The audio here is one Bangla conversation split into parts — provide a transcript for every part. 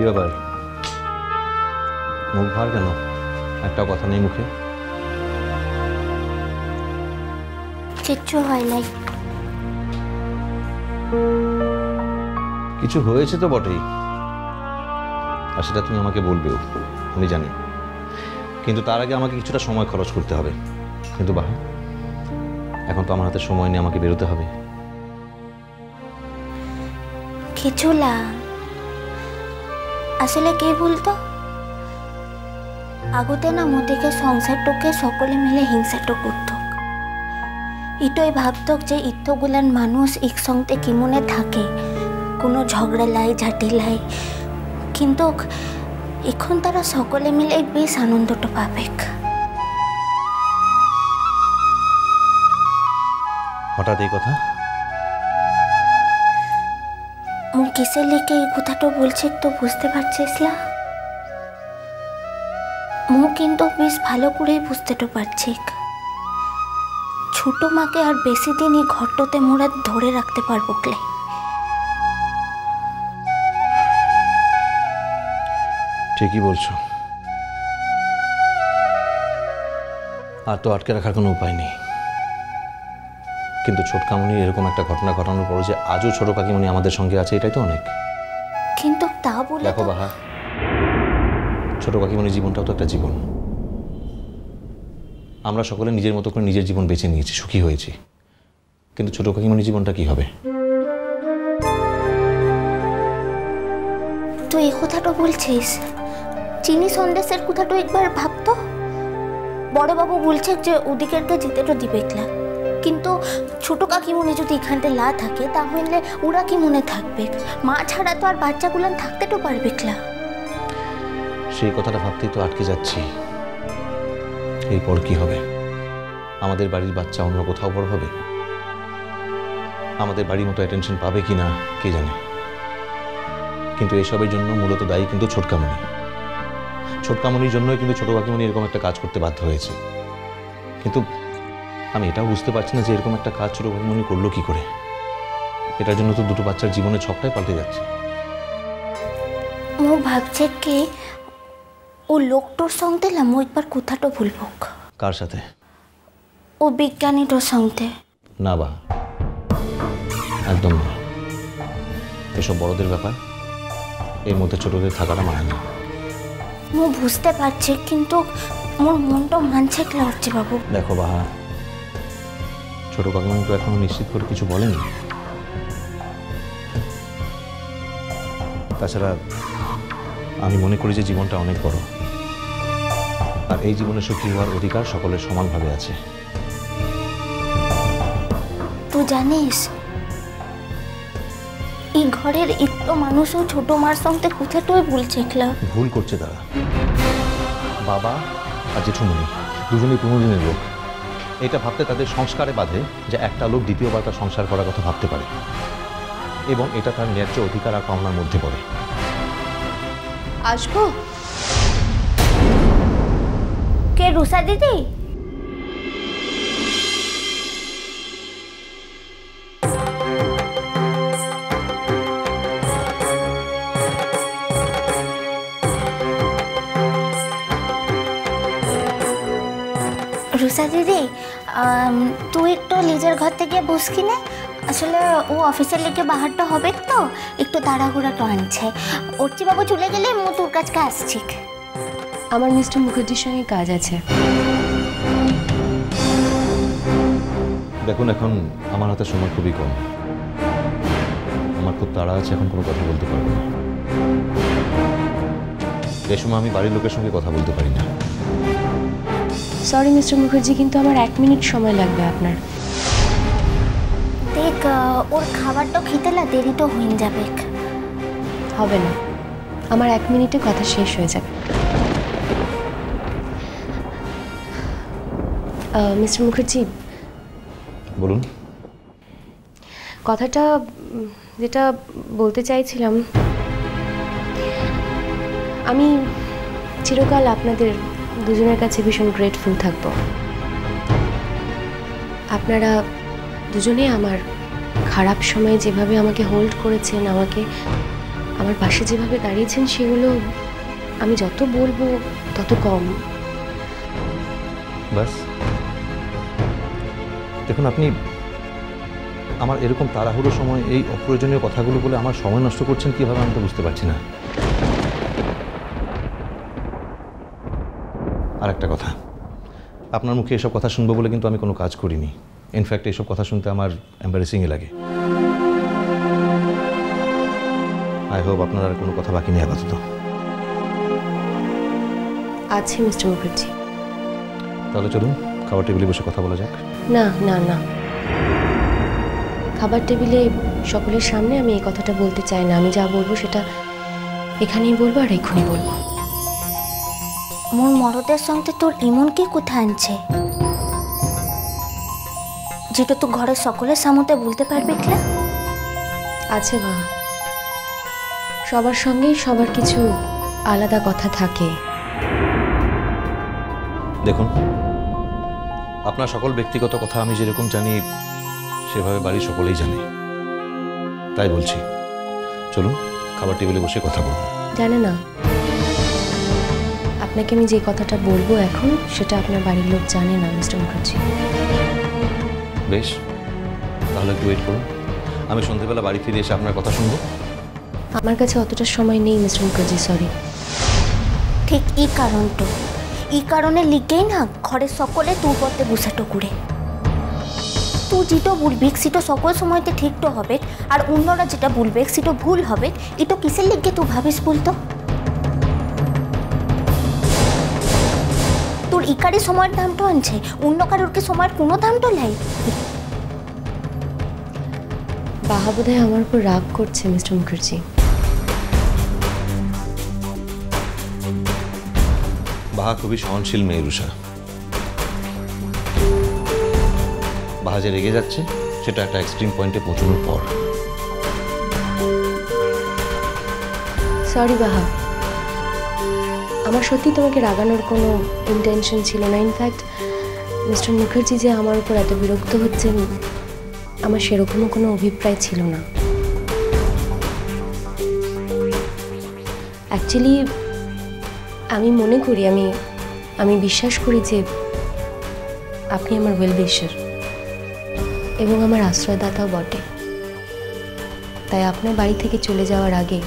ব্যাপার, মুখ ভার কেন? একটা কথা নেই মুখে? কিচ্ছু হয় নাই। কিছু হয়েছে তো বটেই, আর সেটা তুমি আমাকে বলবেও, আমি জানি। কিন্তু তার আগে আমাকে কিছুটা সময় খরচ করতে হবে। কিন্তু বাহা, এখন তো আমার হাতে সময় নেই, আমাকে বেরোতে হবে। কিছু না, আসলে কে বলতো, আগতে না মোদিকে সংসারটাকে সকলে মিলে হিংসাটা করত। ইটোই ভাবতক যে ইত্যগুলান মানুষ একসঙ্গে কেমনে থাকে, কোনো ঝগড়া লাই ঝাঁটি লাই, কিন্তু এখন তারা সকলে মিলে বেশ আনন্দটা পাবে। হঠাৎ এই কথা? মু কিসের লিখে এই কথাটা বলছি তো বুঝতে পারছিস না? মু কিন্তু বেশ ভালো করেই বুঝতে তো পারছি, ছোট মাকে আর বেশি দিন এই ঘরটাতে মোরা ধরে রাখতে পারবো ক্লে। ঠিকই বলছো, আর তো আটকে রাখার কোনো উপায় নেই। কিন্তু ছোটকামনির এরকম একটা ঘটনা ঘটানোর পর যে আজও ছোট কাকিমণি আমাদের সঙ্গে আছে, এটাই তো অনেক। কিন্তু তা বলে দেখো বাহা, ছোট কাকিমণির জীবনটাও তো একটা জীবন। আমরা সকলে নিজের মতো করে নিজের জীবন বেছে নিয়েছি, সুখী হয়েছি। কিন্তু ছোট কাকিমণির জীবনটা কি হবে? তুই এই কথাটা বলছিস, চিনি সন্দেশের কথাটা একবার ভাবতো। বড়বাবু বলছে যে ওদিকেরকে যেতেটা দিবে না, কিন্তু ছোট কাকিমণি যদি এখানটা লা থাকে তাহলে ওরা কি মনে থাকবে? মা ছাড়া তো আর বাচ্চাগুলান থাকতে তো পারবে না। সেই কথাটা ভাবতেই তো আটকে যাচ্ছি। এরপর কি হবে? আমাদের বাড়ির বাচ্চা অন্য কোথাও বড় হবে? আমাদের বাড়ির মতো অ্যাটেনশন পাবে কি না কে জানে। কিন্তু এসবের জন্য মূলত দায়ী কিন্তু ছোটকামণি। ছোটকামণির জন্যই কিন্তু ছোট কাকিমণি এরকম একটা কাজ করতে বাধ্য হয়েছে। কিন্তু আমি এটাও বুঝতে পারছি না যে এরকম একটা কাজ ছোট কাকিমণি করলো কি করে। এটার জন্য তো দুটো বাচ্চার জীবনের ছকটাই পাল্টে যাচ্ছে। মু ভাবছে কি ও লোকটোর সঙ্গে মু একবার কথাটা বলবো। কার সাথে? ও বিজ্ঞানীটোর সঙ্গে। না বা, একদম না। এসব বড়দের ব্যাপার, এর মধ্যে ছোটদের থাকাটা মানে না। মু বুঝতে পারছি, কিন্তু মোর মনটা মানছে ক্লার্চি বাবু। দেখো বাহা, ছোট কাকিমণি তো এখনো নিশ্চিত করে কিছু বলেনি। তাছাড়া আমি মনে করি যে জীবনটা অনেক বড়, আর এই জীবনে সুখী হওয়ার অধিকার সকলের সমানভাবে আছে। তুই জানিস এই ঘরের একটু মানুষও ছোট মার সঙ্গে কোথাটাই বলছে। ভুল করছে তারা। বাবা আর জেঠুমণি দুজনেই 15 দিনের লোক। এটা ভাবতে তাদের সংস্কারে বাধে যে একটা লোক দ্বিতীয়বার তার সংসার করার কথা ভাবতে পারে, এবং এটা তার ন্যায্য অধিকার আর পাওনার মধ্যে পড়ে। আসবো? কে রুষা দিদি? রুষা দিদি, তুই একটু নিজের ঘর থেকে বস কিনে, আসলে ও অফিসের লিগে বাহারটা হবে তো একটু তাড়াহুড়াটা আনছে। অর্চি বাবু চলে গেলে মু তোর কাছে আসছি। আমার মিস্টার মুখার্জির সঙ্গে কাজ আছে। দেখুন, এখন আমার হাতে সময় খুবই কম, আমার খুব তাড়া আছে, এখন কোনো কথা বলতে পারবো না। এই সময় আমি বাড়ির লোকের সঙ্গে কথা বলতে পারি না। সরি মিস্টার মুখার্জি, কিন্তু আমার 1 মিনিট সময় লাগবে আপনার। দেখ, ওর খাবারটা খেতে না দেরি তো হয়ে যাবে। হবে না, আমার 1 মিনিটে কথা শেষ হয়ে যাবে। মিস্টার মুখার্জি, বলুন। কথাটা যেটা বলতে চাইছিলাম, আমি চিরকাল আপনাদের দুজনের কাছে ভীষণ গ্রেটফুল থাকব। আপনারা দুজনেই আমার খারাপ সময়ে যেভাবে আমাকে হোল্ড করেছেন, আমার পাশে যেভাবে দাঁড়িয়েছেন সেগুলো আমি যত বলবো তত কম। বাস দেখুন, আপনি আমার এরকম তাড়াহুড়োর সময় এই অপ্রয়োজনীয় কথাগুলো বলে আমার সময় নষ্ট করছেন কিভাবে আমি তো বুঝতে পারছি না। আর একটা কথা, আপনার মুখে এসব কথা শুনবো বলে কিন্তু আমি কোনো কাজ করিনি। ইনফ্যাক্ট এইসব কথা শুনতে আমার এম্বারেসিংই লাগে। আই হোপ আপনার আর কোনো কথা বাকি নেই আপাতত। আছে মিস্টার মুখার্জি। তাহলে চলুন খাবার টেবিলে বসে কথা বলা যাক। না না না, খাবার টেবিলে সকলের সামনে আমি এই কথাটা বলতে চাই না। আমি যা বলবো সেটা এখানেই বলবো আর এক্ষুনি বলবো। মোর মরদের সঙ্গে তোর এমন কি কথা আনছে যেটা তুই ঘরের সকলের সামনে বলতে পারবি কি? আছে বা, সবার সঙ্গেই সবার কিছু আলাদা কথা থাকে। দেখুন, আপনার সকল ব্যক্তিগত কথা আমি যেরকম জানি সেভাবে বাড়ির সকলেই জানে, তাই বলছি চলুন খাবার টেবিলে বসে কথা বলবো। জানে না, আপনাকে আমি যে কথাটা বলবো এখন সেটা আপনার বাড়ির লোক জানে না মিস্টার মুখার্জি। বেশ, তাহলে একটু ওয়েট করুন, আমি সন্ধ্যেবেলা বাড়ি ফিরে এসে আপনার কথা শুনবো। আমার কাছে অতটা সময় নেই মিস্টার মুখার্জি, সরি। ঠিক এই কারণটা, এই কারণে লিখেই না ঘরের সকলে তোর পথে বসাটো করে তুই যেটা বলবি সেটা সকল সময়তে ঠিক তো হবে, আর অন্যরা যেটা বলবে সেটা ভুল হবে। এটা কিসের লিখে তুই ভাবিস বলতো? তোর ইকারি সময়ের দামটা আনছে, অন্য কারোর কি সময়ের কোনো দামটা লাই? বাহা বোধহয় আমার উপর রাগ করছে মিস্টার মুখার্জি। বাহা খুবই সহনশীল মেয়ে রুষা। বাহা যে রেগে যাচ্ছে সেটা একটা এক্সট্রিম পয়েন্টে পৌঁছানোর পর। সরি বাহা, আমার সত্যি তোমাকে রাগানোর কোনো ইন্টেনশন ছিল না। ইনফ্যাক্ট মিস্টার মুখার্জি যে আমার উপর এত বিরক্ত হচ্ছেন আমার সেরকমও কোনো অভিপ্রায় ছিল না। অ্যাকচুয়ালি আমি মনে করি, আমি বিশ্বাস করি যে আপনি আমার ওয়েল উইশার এবং আমার আশ্রয়দাতাও বটে। তাই আপনার বাড়ি থেকে চলে যাওয়ার আগে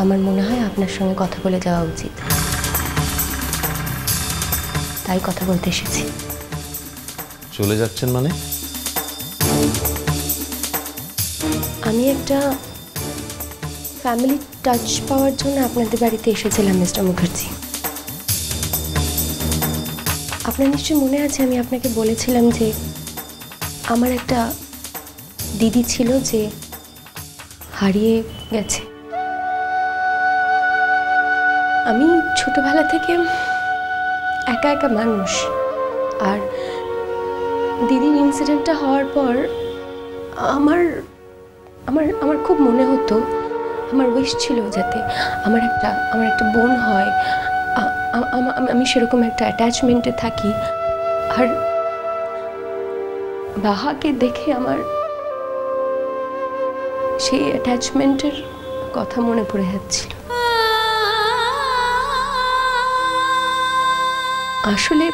আমার মনে হয় আপনার সঙ্গে কথা বলে যাওয়া উচিত। তাই কথা বলতে এসেছি। চলে যাচ্ছেন মানে? আমি একটা ফ্যামিলি টাচ পাওয়ার জন্য আপনাদের বাড়িতে এসেছিলাম মিস্টার মুখার্জি। আপনার নিশ্চয়ই মনে আছে আমি আপনাকে বলেছিলাম যে আমার একটা দিদি ছিল যে হারিয়ে গেছে। আমি ছোটবেলা থেকে একা একা মানুষ, আর দিদির ইনসিডেন্টটা হওয়ার পর আমার আমার আমার খুব মনে হতো, আমার উইশ ছিল যাতে আমার একটা বোন হয়, আমি সেরকম একটা অ্যাটাচমেন্টে থাকি। আর বাহাকে দেখে আমার সেই অ্যাটাচমেন্টের কথা মনে পড়ে যাচ্ছিল। আসলে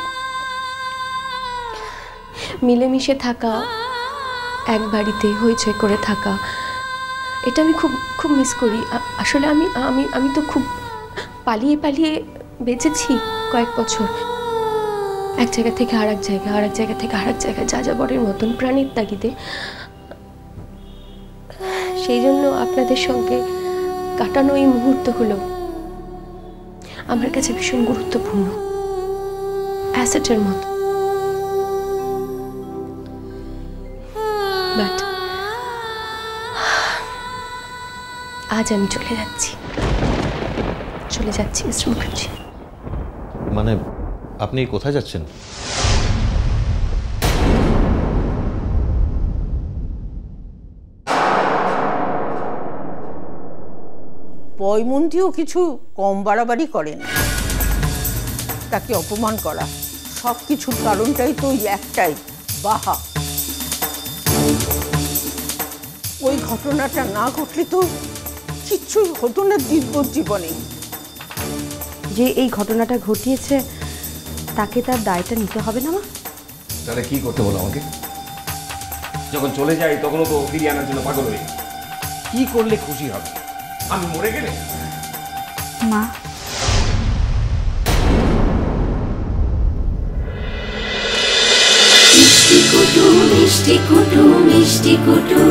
মিলেমিশে থাকা, এক বাড়িতে হইচই করে থাকা, এটা আমি খুব খুব মিস করি। আসলে আমি তো খুব পালিয়ে পালিয়ে বেঁচেছি কয়েক বছর, এক জায়গা থেকে আরেক জায়গা, আরেক জায়গা থেকে আরেক জায়গায়, যা যাবরের মতন প্রাণীর তাগিদে। সেই জন্য আপনাদের সঙ্গে কাটানো এই মুহূর্তগুলো আমার কাছে ভীষণ গুরুত্বপূর্ণ, অ্যাসেটের মতো। বাট আজ আমি চলে যাচ্ছি মিস্টার মুখার্জি। মানে আপনি কোথায় যাচ্ছেন? পয়মন্তীও কিছু কম বাড়াবাড়ি করেন, তাকে অপমান করা। সব কিছুর কারণটাই তো একটাই, বাহা। ওই ঘটনাটা না ঘটলে তো কিচ্ছু হতো না দিব্যর জীবনে। যে এই ঘটনাটা ঘটিয়েছে তাকে তার দায়টা নিতে হবে না মা? তাহলে কি করতে বলো আমাকে? যখন চলে যাই তখনও তো ফিরিয়ে আনার জন্য পাগল হয়ে কি করলে খুশি হবে? আমি মরে গেলে? মা মিষ্টি কুটু মিষ্টি কুটু মিষ্টি কুটু।